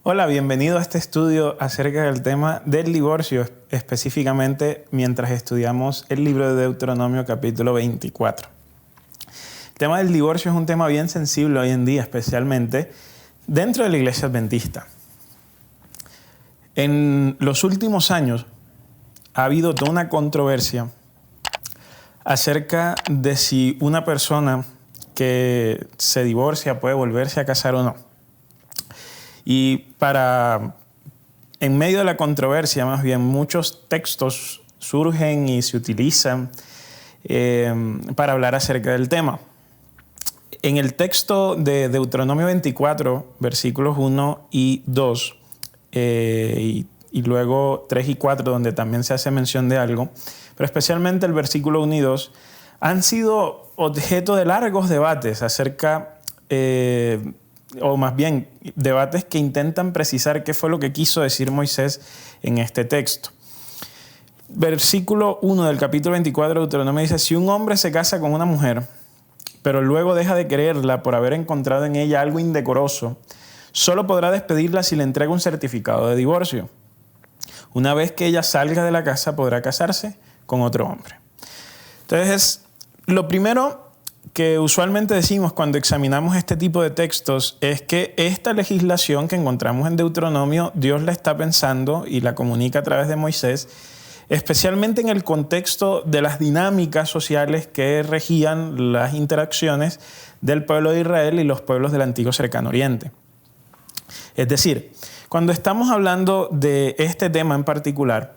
Hola, bienvenido a este estudio acerca del tema del divorcio, específicamente mientras estudiamos el libro de Deuteronomio capítulo 24. El tema del divorcio es un tema bien sensible hoy en día, especialmente dentro de la iglesia adventista. En los últimos años ha habido toda una controversia acerca de si una persona que se divorcia puede volverse a casar o no. Y en medio de la controversia, más bien, muchos textos surgen y se utilizan para hablar acerca del tema. En el texto de Deuteronomio 24, versículos 1 y 2, y luego 3 y 4, donde también se hace mención de algo, pero especialmente el versículo 1 y 2, han sido objeto de largos debates acerca o más bien debates que intentan precisar qué fue lo que quiso decir Moisés en este texto. Versículo 1 del capítulo 24 de Deuteronomio dice: si un hombre se casa con una mujer, pero luego deja de quererla por haber encontrado en ella algo indecoroso, solo podrá despedirla si le entrega un certificado de divorcio. Una vez que ella salga de la casa, podrá casarse con otro hombre. Entonces, lo primero que usualmente decimos cuando examinamos este tipo de textos es que esta legislación que encontramos en Deuteronomio, Dios la está pensando y la comunica a través de Moisés, especialmente en el contexto de las dinámicas sociales que regían las interacciones del pueblo de Israel y los pueblos del antiguo cercano oriente. Es decir, cuando estamos hablando de este tema en particular,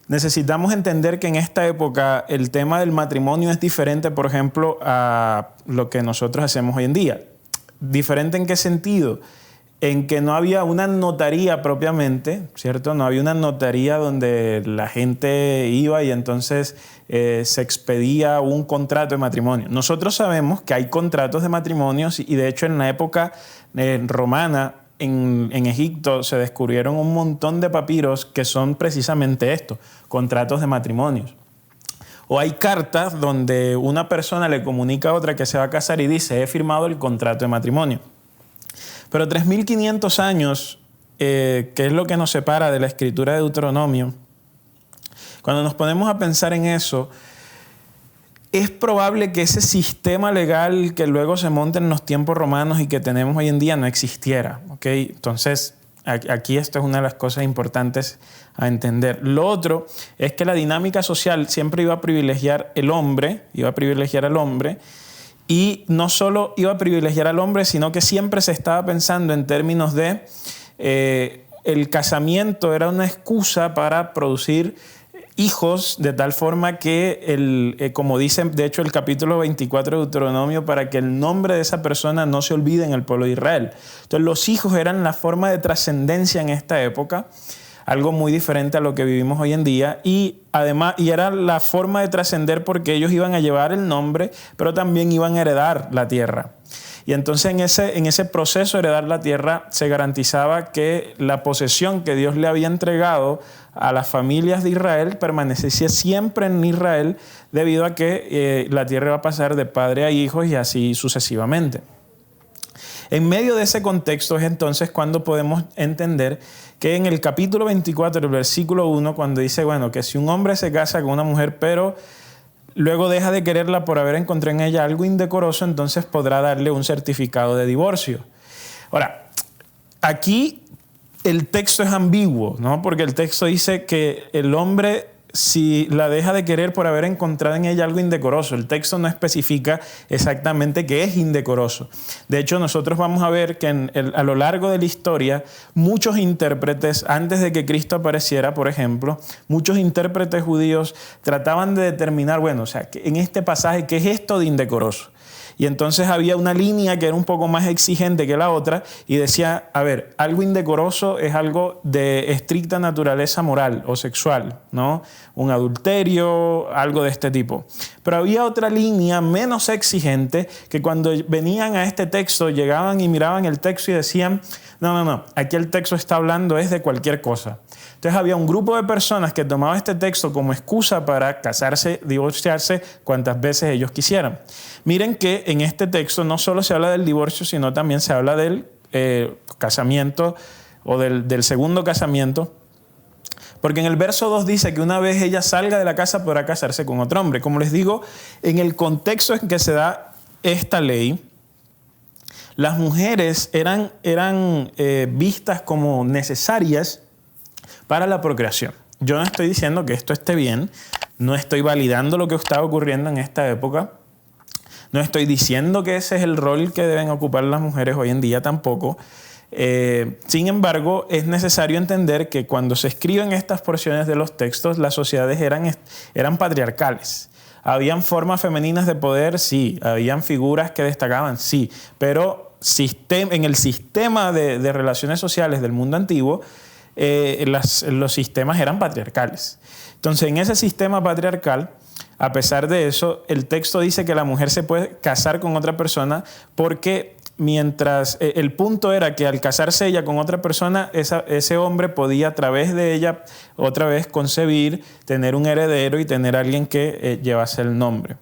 necesitamos entender que en esta época el tema del matrimonio es diferente, por ejemplo, a lo que nosotros hacemos hoy en día. ¿Diferente en qué sentido? En que no había una notaría propiamente, ¿cierto? No había una notaría donde la gente iba y entonces se expedía un contrato de matrimonio. Nosotros sabemos que hay contratos de matrimonios y de hecho en la época romana, en Egipto se descubrieron un montón de papiros que son precisamente esto, contratos de matrimonios. O hay cartas donde una persona le comunica a otra que se va a casar y dice: he firmado el contrato de matrimonio. Pero 3.500 años, que es lo que nos separa de la escritura de Deuteronomio, cuando nos ponemos a pensar en eso, es probable que ese sistema legal que luego se monta en los tiempos romanos y que tenemos hoy en día no existiera, ¿ok? Entonces, aquí esto es una de las cosas importantes a entender. Lo otro es que la dinámica social siempre iba a privilegiar al hombre, y no solo iba a privilegiar al hombre, sino que siempre se estaba pensando en términos de el casamiento era una excusa para producir hijos, de tal forma que, como dice de hecho el capítulo 24 de Deuteronomio, para que el nombre de esa persona no se olvide en el pueblo de Israel. Entonces los hijos eran la forma de trascendencia en esta época, algo muy diferente a lo que vivimos hoy en día, y además era la forma de trascender porque ellos iban a llevar el nombre, pero también iban a heredar la tierra. Y entonces en ese proceso de heredar la tierra se garantizaba que la posesión que Dios le había entregado a las familias de Israel permanecía siempre en Israel, debido a que la tierra iba a pasar de padre a hijos y así sucesivamente. En medio de ese contexto es entonces cuando podemos entender que en el capítulo 24, el versículo 1, cuando dice, bueno, que si un hombre se casa con una mujer, pero luego deja de quererla por haber encontrado en ella algo indecoroso, entonces podrá darle un certificado de divorcio. Ahora, aquí el texto es ambiguo, ¿no? Porque el texto dice que el hombre, si la deja de querer por haber encontrado en ella algo indecoroso, el texto no especifica exactamente qué es indecoroso. De hecho, nosotros vamos a ver que a lo largo de la historia, muchos intérpretes, antes de que Cristo apareciera, por ejemplo, muchos intérpretes judíos trataban de determinar, bueno, o sea, en este pasaje, ¿qué es esto de indecoroso? Y entonces había una línea que era un poco más exigente que la otra y decía, a ver, algo indecoroso es algo de estricta naturaleza moral o sexual, ¿no? Un adulterio, algo de este tipo. Pero había otra línea menos exigente que cuando venían a este texto, llegaban y miraban el texto y decían, no, aquí el texto está hablando es de cualquier cosa. Entonces había un grupo de personas que tomaba este texto como excusa para casarse, divorciarse cuantas veces ellos quisieran. Miren que en este texto no solo se habla del divorcio, sino también se habla del casamiento o del segundo casamiento, porque en el verso 2 dice que una vez ella salga de la casa podrá casarse con otro hombre. Como les digo, en el contexto en que se da esta ley, las mujeres eran vistas como necesarias para la procreación. Yo no estoy diciendo que esto esté bien, no estoy validando lo que estaba ocurriendo en esta época, no estoy diciendo que ese es el rol que deben ocupar las mujeres hoy en día tampoco. Sin embargo, es necesario entender que cuando se escriben estas porciones de los textos, las sociedades eran patriarcales. ¿Habían formas femeninas de poder? Sí. ¿Habían figuras que destacaban? Sí. Pero en el sistema de relaciones sociales del mundo antiguo, los sistemas eran patriarcales. Entonces, en ese sistema patriarcal, a pesar de eso, el texto dice que la mujer se puede casar con otra persona porque mientras el punto era que al casarse ella con otra persona, ese hombre podía a través de ella otra vez concebir, tener un heredero y tener a alguien que llevase el nombre.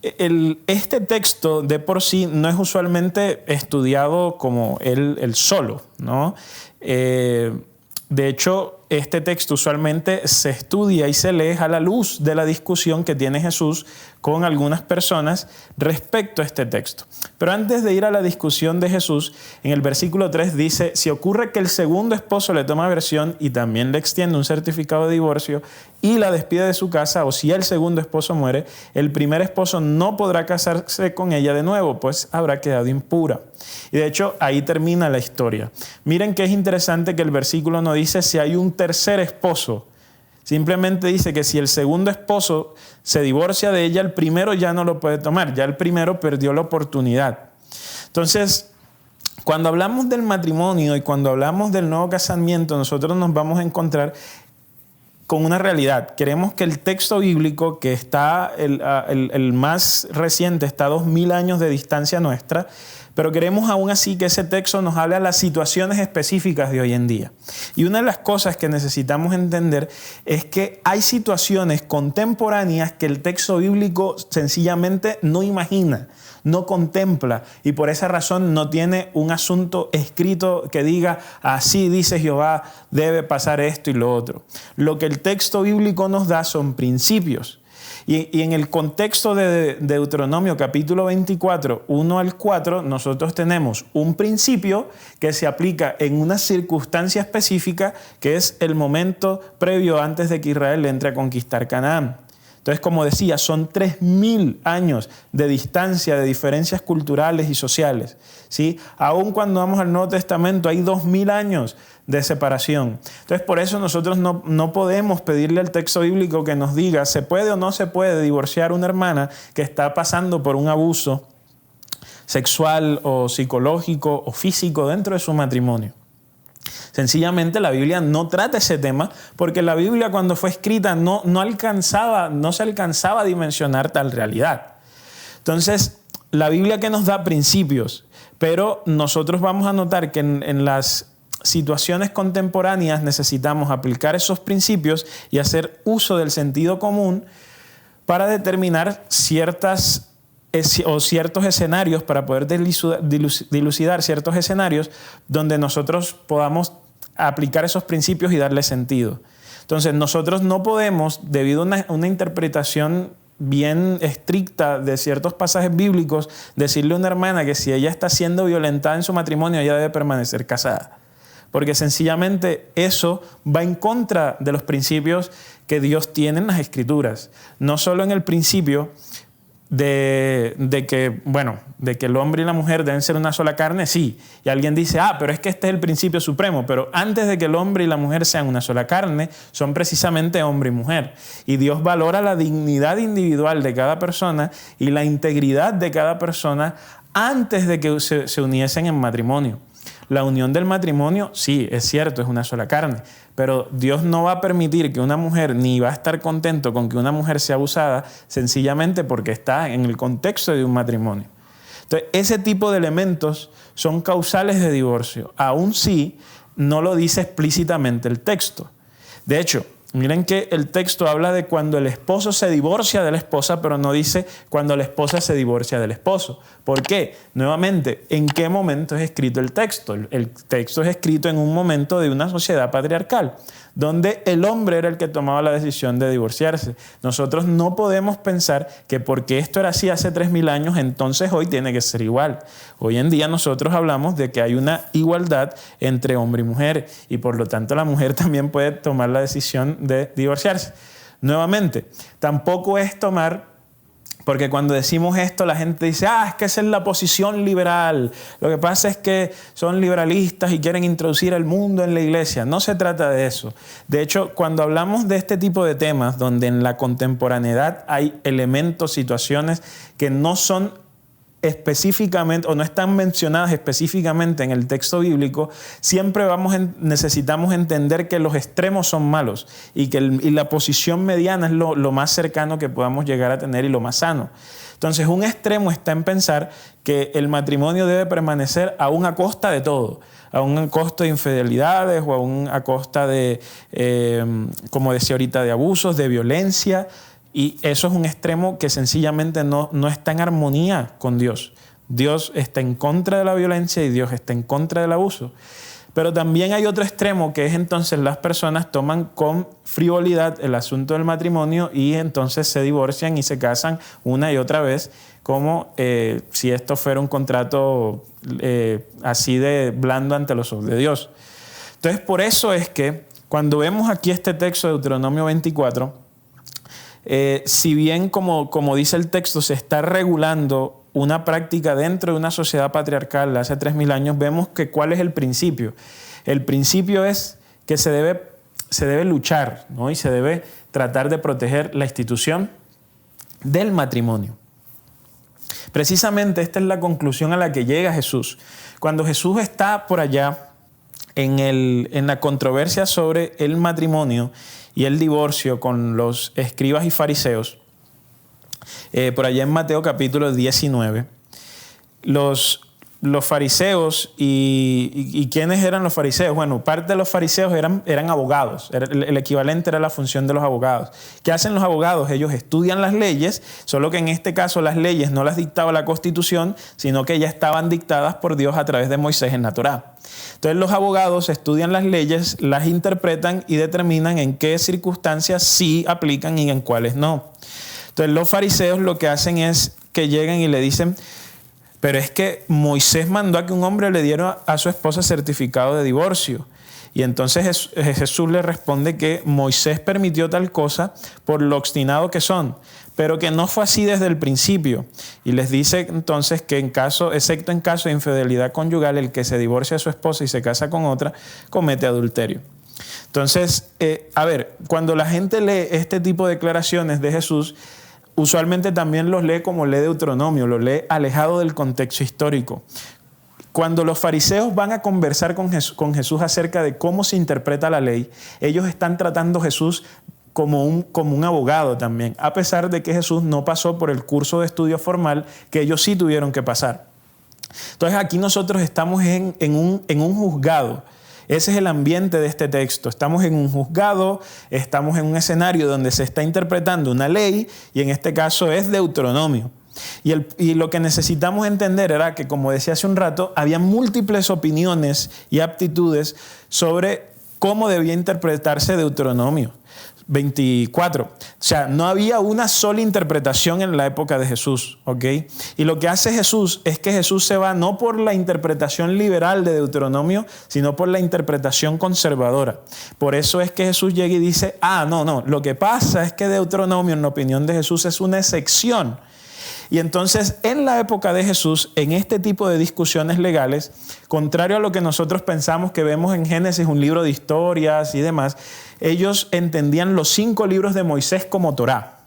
Este texto de por sí no es usualmente estudiado como él solo, ¿no? De hecho, este texto usualmente se estudia y se lee a la luz de la discusión que tiene Jesús con algunas personas respecto a este texto. Pero antes de ir a la discusión de Jesús, en el versículo 3 dice, si ocurre que el segundo esposo le toma aversión y también le extiende un certificado de divorcio y la despide de su casa, o si el segundo esposo muere, el primer esposo no podrá casarse con ella de nuevo, pues habrá quedado impura. Y de hecho, ahí termina la historia. Miren que es interesante que el versículo no dice si hay un tercer esposo. Simplemente dice que si el segundo esposo se divorcia de ella, el primero ya no lo puede tomar. Ya el primero perdió la oportunidad. Entonces, cuando hablamos del matrimonio y cuando hablamos del nuevo casamiento, nosotros nos vamos a encontrar con una realidad. Queremos que el texto bíblico, que está el más reciente, está a 2000 años de distancia nuestra, pero queremos aún así que ese texto nos hable a las situaciones específicas de hoy en día. Y una de las cosas que necesitamos entender es que hay situaciones contemporáneas que el texto bíblico sencillamente no imagina, no contempla, y por esa razón no tiene un asunto escrito que diga, así dice Jehová, debe pasar esto y lo otro. Lo que el texto bíblico nos da son principios. Y en el contexto de Deuteronomio capítulo 24, 1 al 4, nosotros tenemos un principio que se aplica en una circunstancia específica, que es el momento previo antes de que Israel entre a conquistar Canaán. Entonces, como decía, son 3000 años de distancia, de diferencias culturales y sociales, ¿sí? Aún cuando vamos al Nuevo Testamento hay 2000 años de separación. Entonces, por eso nosotros no podemos pedirle al texto bíblico que nos diga ¿se puede o no se puede divorciar una hermana que está pasando por un abuso sexual o psicológico o físico dentro de su matrimonio? Sencillamente la Biblia no trata ese tema porque la Biblia cuando fue escrita no se alcanzaba a dimensionar tal realidad. Entonces, la Biblia que nos da principios, pero nosotros vamos a notar que en las situaciones contemporáneas necesitamos aplicar esos principios y hacer uso del sentido común para determinar ciertos escenarios, para poder dilucidar ciertos escenarios donde nosotros podamos aplicar esos principios y darle sentido. Entonces, nosotros no podemos, debido a una interpretación bien estricta de ciertos pasajes bíblicos, decirle a una hermana que si ella está siendo violentada en su matrimonio, ella debe permanecer casada. Porque sencillamente eso va en contra de los principios que Dios tiene en las Escrituras. No solo en el principio de que el hombre y la mujer deben ser una sola carne, sí. Y alguien dice, pero es que este es el principio supremo. Pero antes de que el hombre y la mujer sean una sola carne, son precisamente hombre y mujer. Y Dios valora la dignidad individual de cada persona y la integridad de cada persona antes de que se uniesen en matrimonio. La unión del matrimonio, sí, es cierto, es una sola carne, pero Dios no va a permitir que una mujer, ni va a estar contento con que una mujer sea abusada, sencillamente porque está en el contexto de un matrimonio. Entonces, ese tipo de elementos son causales de divorcio, aun si no lo dice explícitamente el texto. De hecho, Miren que el texto habla de cuando el esposo se divorcia de la esposa, pero no dice cuando la esposa se divorcia del esposo. ¿Por qué? Nuevamente, ¿en qué momento es escrito el texto? El texto es escrito en un momento de una sociedad patriarcal, donde el hombre era el que tomaba la decisión de divorciarse. Nosotros no podemos pensar que porque esto era así hace 3000 años, entonces hoy tiene que ser igual. Hoy en día nosotros hablamos de que hay una igualdad entre hombre y mujer, y por lo tanto la mujer también puede tomar la decisión de divorciarse. Nuevamente, tampoco es tomar, porque cuando decimos esto la gente dice, es que esa es la posición liberal. Lo que pasa es que son liberalistas y quieren introducir el mundo en la iglesia. No se trata de eso. De hecho, cuando hablamos de este tipo de temas, donde en la contemporaneidad hay elementos, situaciones que no son específicamente o no están mencionadas específicamente en el texto bíblico, siempre necesitamos entender que los extremos son malos y que la posición mediana es lo más cercano que podamos llegar a tener y lo más sano. Entonces, un extremo está en pensar que el matrimonio debe permanecer aún a costa de todo, aún a costa de infidelidades o aún a costa de, como decía ahorita, de abusos, de violencia. Y eso es un extremo que sencillamente no está en armonía con Dios. Dios está en contra de la violencia y Dios está en contra del abuso. Pero también hay otro extremo, que es entonces las personas toman con frivolidad el asunto del matrimonio y entonces se divorcian y se casan una y otra vez, como si esto fuera un contrato así de blando ante los ojos de Dios. Entonces, por eso es que cuando vemos aquí este texto de Deuteronomio 24, si bien como dice el texto se está regulando una práctica dentro de una sociedad patriarcal de hace 3000 años, vemos que ¿cuál es el principio? El principio es que se debe luchar, ¿no? Y se debe tratar de proteger la institución del matrimonio. Precisamente esta es la conclusión a la que llega Jesús. Cuando Jesús está por allá en la controversia sobre el matrimonio y el divorcio con los escribas y fariseos, por allá en Mateo capítulo 19, los fariseos y ¿quiénes eran los fariseos? Bueno, parte de los fariseos eran abogados, el equivalente era la función de los abogados. ¿Qué hacen los abogados? Ellos estudian las leyes, solo que en este caso las leyes no las dictaba la Constitución, sino que ya estaban dictadas por Dios a través de Moisés en la Torá. Entonces los abogados estudian las leyes, las interpretan y determinan en qué circunstancias sí aplican y en cuáles no. Entonces los fariseos lo que hacen es que llegan y le dicen, pero es que Moisés mandó a que un hombre le diera a su esposa certificado de divorcio. Y entonces Jesús le responde que Moisés permitió tal cosa por lo obstinado que son, pero que no fue así desde el principio. Y les dice entonces que excepto en caso de infidelidad conyugal, el que se divorcia de su esposa y se casa con otra, comete adulterio. Entonces, cuando la gente lee este tipo de declaraciones de Jesús, usualmente también los lee como lee Deuteronomio, lo lee alejado del contexto histórico. Cuando los fariseos van a conversar con Jesús acerca de cómo se interpreta la ley, ellos están tratando a Jesús como un abogado también, a pesar de que Jesús no pasó por el curso de estudio formal que ellos sí tuvieron que pasar. Entonces aquí nosotros estamos en un juzgado. Ese es el ambiente de este texto. Estamos en un juzgado, estamos en un escenario donde se está interpretando una ley y en este caso es Deuteronomio. Y lo que necesitamos entender era que, como decía hace un rato, había múltiples opiniones y aptitudes sobre cómo debía interpretarse Deuteronomio 24. O sea, no había una sola interpretación en la época de Jesús, ¿ok? Y lo que hace Jesús es que Jesús se va no por la interpretación liberal de Deuteronomio, sino por la interpretación conservadora. Por eso es que Jesús llega y dice, no, lo que pasa es que Deuteronomio, en la opinión de Jesús, es una excepción. Y entonces, en la época de Jesús, en este tipo de discusiones legales, contrario a lo que nosotros pensamos que vemos en Génesis, un libro de historias y demás, ellos entendían los 5 libros de Moisés como Torá.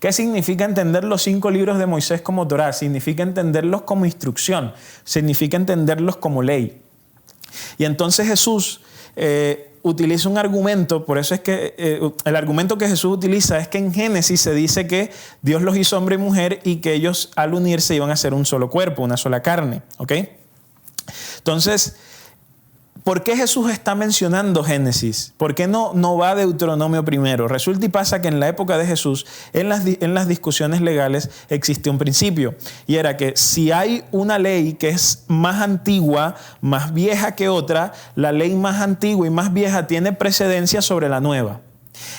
¿Qué significa entender los 5 libros de Moisés como Torá? Significa entenderlos como instrucción, significa entenderlos como ley. Y entonces Jesús utiliza un argumento, por eso es que el argumento que Jesús utiliza es que en Génesis se dice que Dios los hizo hombre y mujer y que ellos al unirse iban a ser un solo cuerpo, una sola carne, ¿ok? Entonces, ¿Por qué Jesús está mencionando Génesis? ¿Por qué no va a Deuteronomio primero? Resulta y pasa que en la época de Jesús, en las discusiones legales, existe un principio. Y era que si hay una ley que es más antigua, más vieja que otra, la ley más antigua y más vieja tiene precedencia sobre la nueva.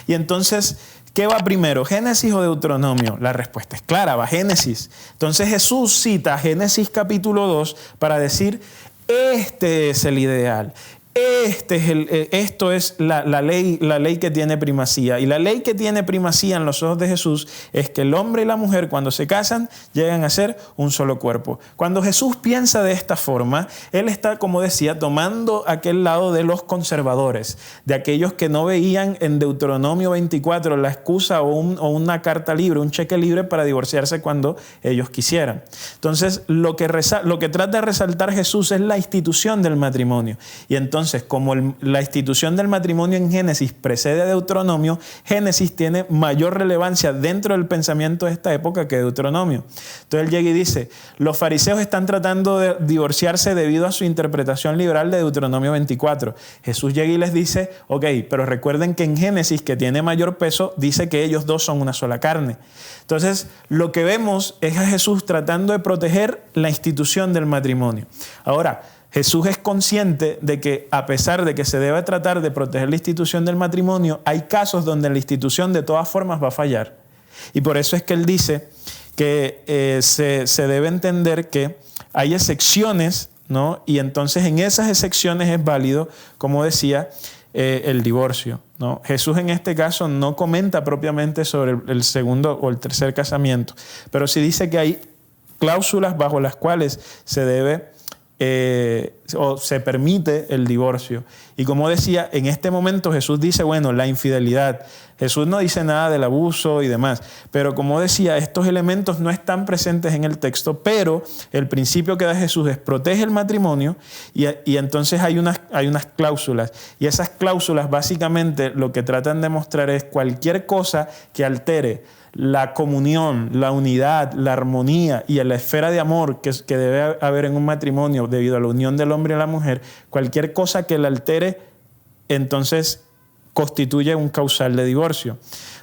Y entonces, ¿qué va primero, Génesis o Deuteronomio? La respuesta es clara, va Génesis. Entonces Jesús cita Génesis capítulo 2 para decir, este es el ideal. Esto es la ley que tiene primacía. Y la ley que tiene primacía en los ojos de Jesús es que el hombre y la mujer, cuando se casan, llegan a ser un solo cuerpo. Cuando Jesús piensa de esta forma, Él está, como decía, tomando aquel lado de los conservadores, de aquellos que no veían en Deuteronomio 24 la excusa o una carta libre, un cheque libre para divorciarse cuando ellos quisieran. Entonces, lo que trata de resaltar Jesús es la institución del matrimonio. Y entonces, como la institución del matrimonio en Génesis precede a Deuteronomio, Génesis tiene mayor relevancia dentro del pensamiento de esta época que Deuteronomio. Entonces él llega y dice, los fariseos están tratando de divorciarse debido a su interpretación liberal de Deuteronomio 24. Jesús llega y les dice, ok, pero recuerden que en Génesis, que tiene mayor peso, dice que ellos dos son una sola carne. Entonces, lo que vemos es a Jesús tratando de proteger la institución del matrimonio. Ahora, Jesús es consciente de que a pesar de que se debe tratar de proteger la institución del matrimonio, hay casos donde la institución de todas formas va a fallar. Y por eso es que él dice que se debe entender que hay excepciones, ¿no? Y entonces en esas excepciones es válido, como decía, el divorcio, ¿no? Jesús en este caso no comenta propiamente sobre el segundo o el tercer casamiento, pero sí dice que hay cláusulas bajo las cuales se debe o se permite el divorcio. Y como decía, en este momento Jesús dice, bueno, la infidelidad. Jesús no dice nada del abuso y demás. Pero como decía, estos elementos no están presentes en el texto, pero el principio que da Jesús es protege el matrimonio y entonces hay unas cláusulas. Y esas cláusulas básicamente lo que tratan de mostrar es cualquier cosa que altere la comunión, la unidad, la armonía y la esfera de amor que debe haber en un matrimonio debido a la unión del hombre y la mujer, cualquier cosa que la altere, entonces constituye un causal de divorcio.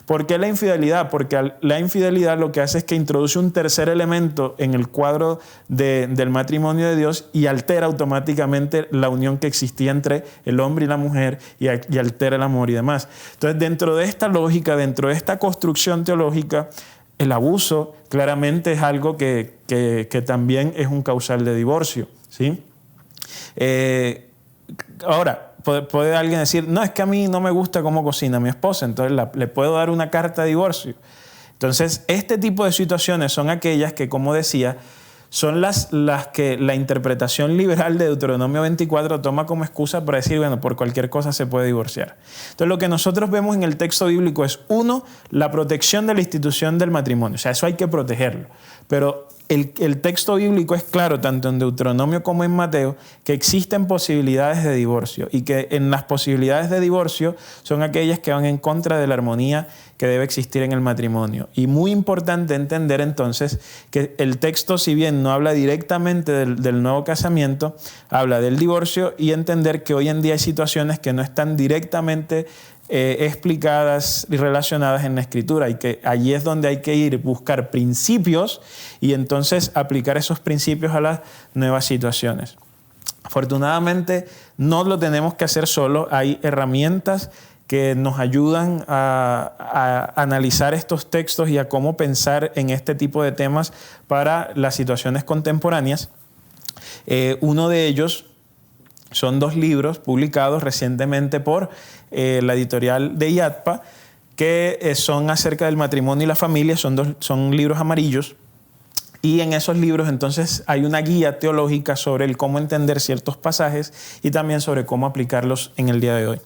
¿Por qué la infidelidad? Porque la infidelidad lo que hace es que introduce un tercer elemento en el cuadro del matrimonio de Dios y altera automáticamente la unión que existía entre el hombre y la mujer y altera el amor y demás. Entonces, dentro de esta lógica, dentro de esta construcción teológica, el abuso claramente es algo que también es un causal de divorcio, ¿sí? Ahora, puede alguien decir, no, es que a mí no me gusta cómo cocina mi esposa, entonces le puedo dar una carta de divorcio. Entonces, este tipo de situaciones son aquellas que, como decía, son las que la interpretación liberal de Deuteronomio 24 toma como excusa para decir, bueno, por cualquier cosa se puede divorciar. Entonces, lo que nosotros vemos en el texto bíblico es, uno, la protección de la institución del matrimonio. O sea, eso hay que protegerlo. Pero el texto bíblico es claro, tanto en Deuteronomio como en Mateo, que existen posibilidades de divorcio y que en las posibilidades de divorcio son aquellas que van en contra de la armonía que debe existir en el matrimonio. Y muy importante entender entonces que el texto, si bien no habla directamente del nuevo casamiento, habla del divorcio y entender que hoy en día hay situaciones que no están directamente explicadas y relacionadas en la Escritura y que allí es donde hay que ir, buscar principios y entonces aplicar esos principios a las nuevas situaciones. Afortunadamente no lo tenemos que hacer solo, hay herramientas que nos ayudan a analizar estos textos y a cómo pensar en este tipo de temas para las situaciones contemporáneas. Uno de ellos son 2 libros publicados recientemente por la editorial de IATPA que son acerca del matrimonio y la familia, son libros amarillos. Y en esos libros entonces hay una guía teológica sobre el cómo entender ciertos pasajes y también sobre cómo aplicarlos en el día de hoy.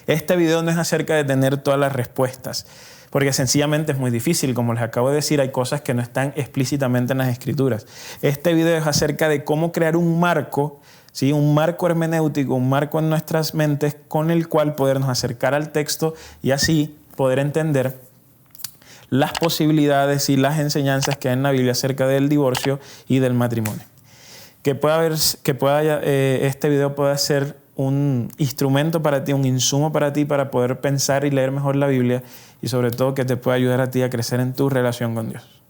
Este video no es acerca de tener todas las respuestas, porque sencillamente es muy difícil. Como les acabo de decir, hay cosas que no están explícitamente en las Escrituras. Este video es acerca de cómo crear un marco, ¿sí? Un marco hermenéutico, un marco en nuestras mentes con el cual podernos acercar al texto y así poder entender las posibilidades y las enseñanzas que hay en la Biblia acerca del divorcio y del matrimonio. Este video pueda ser un instrumento para ti, un insumo para ti para poder pensar y leer mejor la Biblia y sobre todo que te pueda ayudar a ti a crecer en tu relación con Dios.